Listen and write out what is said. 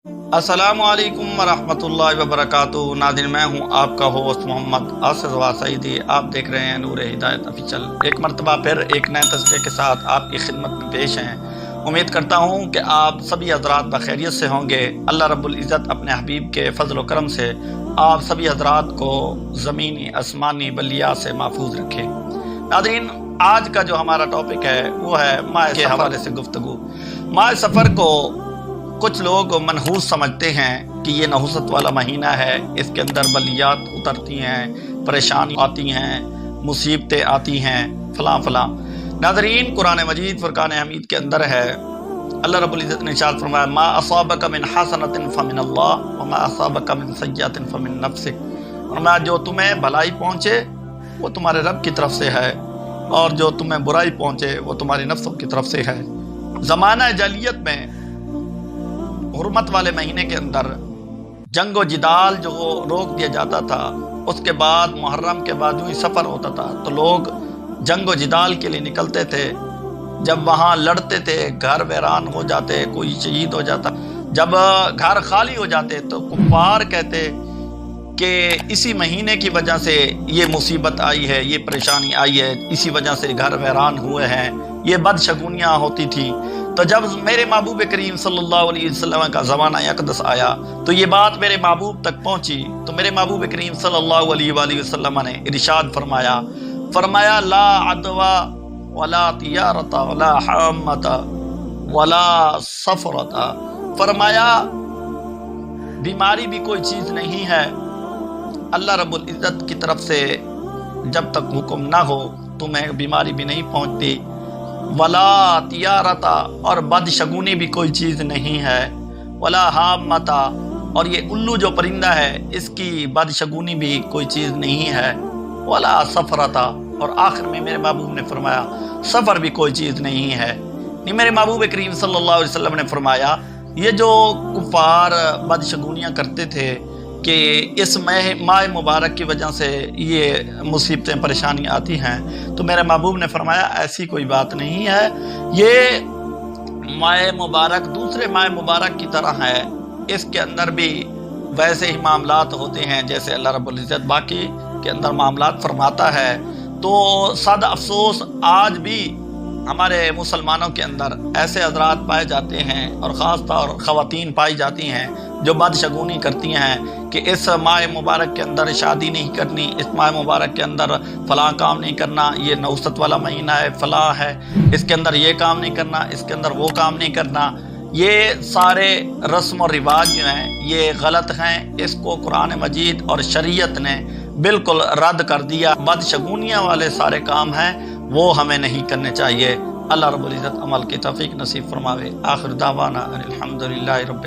अस्सलामु अलैकुम वरहमतुल्लाहि वबरकातुहू। नाज़रीन, मैं हूँ आपका होस्ट मोहम्मद आसिफ सईदी। आप देख रहे हैं नूर हिदायत ऑफिशियल। एक मरतबा फिर एक नए तज़किरे के साथ आपकी खिदमत में पेश हैं। उम्मीद करता हूँ कि आप सभी हज़रात बखैरियत से होंगे। अल्लाह रब्बुल इज़्ज़त अपने हबीब के फ़ज़ल व करम से आप सभी हज़रात को ज़मीनी आसमानी बलिया से महफूज रखें। नाज़रीन, आज का जो हमारा टॉपिक है वो है माह के हवाले से गुफ्तगू। माह सफ़र को कुछ लोग मनहूस समझते हैं कि ये नहुसत वाला महीना है, इसके अंदर बलियात उतरती हैं, परेशानी आती हैं, मुसीबतें आती हैं, फलां फलां। नाज़रीन, कुरान मजीद फुरकान हमीद के अंदर है, अल्लाह रब्बुल इज़्ज़त ने इरशाद फरमाया, मा असाबक मिन हसनतिन फमिनल्लाह व मा असाबक मिन सय्यतिन फमिन नफ्सिक। फरमाया, जो तुम्हें भलाई पहुँचे वो तुम्हारे रब की तरफ से है, और जो तुम्हें बुराई पहुँचे वो तुम्हारी नफ्सों की तरफ से है। ज़माना जाहिलियत में हुर्मत वाले महीने के अंदर जंग व जिदाल जो रोक दिया जाता था, उसके बाद मुहर्रम के बाद यूँ ही सफ़र होता था तो लोग जंग व जिदाल के लिए निकलते थे। जब वहाँ लड़ते थे, घर वीरान हो जाते, कोई शहीद हो जाता। जब घर खाली हो जाते तो कुफ्फार कहते कि इसी महीने की वजह से ये मुसीबत आई है, ये परेशानी आई है, इसी वजह से घर वीरान हुए हैं, ये बदशगुनियाँ होती थी। तो जब मेरे महबूब करीम सल्लल्लाहु अलैहि वसल्लम का ज़माना अक़दस आया तो ये बात मेरे महबूब तक पहुँची। तो मेरे महबूब करीम सल्लल्लाहु अलैहि वसल्लम ने इरशाद फरमाया, ला अदवा वला तियारता वला हम्मता वला सफरता। फरमाया, बीमारी भी कोई चीज़ नहीं है, अल्लाह रब्बुल इज़्ज़त की तरफ से जब तक हुक्म ना हो तुम्हें बीमारी भी नहीं पहुँचती। वला तियारता, और बदशगुनी भी कोई चीज़ नहीं है। वला हामता, और ये उल्लू जो परिंदा है इसकी बदशगुनी भी कोई चीज़ नहीं है। वला सफरता, और आखिर में मेरे महबूब ने फरमाया सफ़र भी कोई चीज़ नहीं है। नहीं, मेरे महबूब करीम सल्लल्लाहु अलैहि वसल्लम ने फरमाया, ये जो कुफ़ार बदशगुनियाँ करते थे कि इस माह मुबारक की वजह से ये मुसीबतें परेशानी आती हैं, तो मेरे महबूब ने फरमाया ऐसी कोई बात नहीं है। ये माह मुबारक दूसरे माह मुबारक की तरह है, इसके अंदर भी वैसे ही मामलात होते हैं जैसे अल्लाह रब्बुल इज़्ज़त बाकी के अंदर मामलात फरमाता है। तो सादा अफसोस आज भी हमारे मुसलमानों के अंदर ऐसे हज़रात पाए जाते हैं, और ख़ास तौर ख़वातीन पाई जाती हैं जो बदशगुनी करती हैं कि इस माह मुबारक के अंदर शादी नहीं करनी, इस माह मुबारक के अंदर फ़लाँ काम नहीं करना, ये नौसत वाला महीना है, फ़लाँ है, इसके अंदर ये काम नहीं करना, इसके अंदर वो काम नहीं करना। ये सारे रस्म और रिवाज जो हैं ये गलत हैं। इसको कुरान मजीद और शरीयत ने बिल्कुल रद्द कर दिया। बदशगुनियाँ वाले सारे काम हैं वो हमें नहीं करने चाहिए। अल्लाह रब्बुल इज़्ज़त अमल की तौफ़ीक़ नसीब फरमावे। आखिर दावाना अनिल हम्दुलिल्लाहि रब्बिल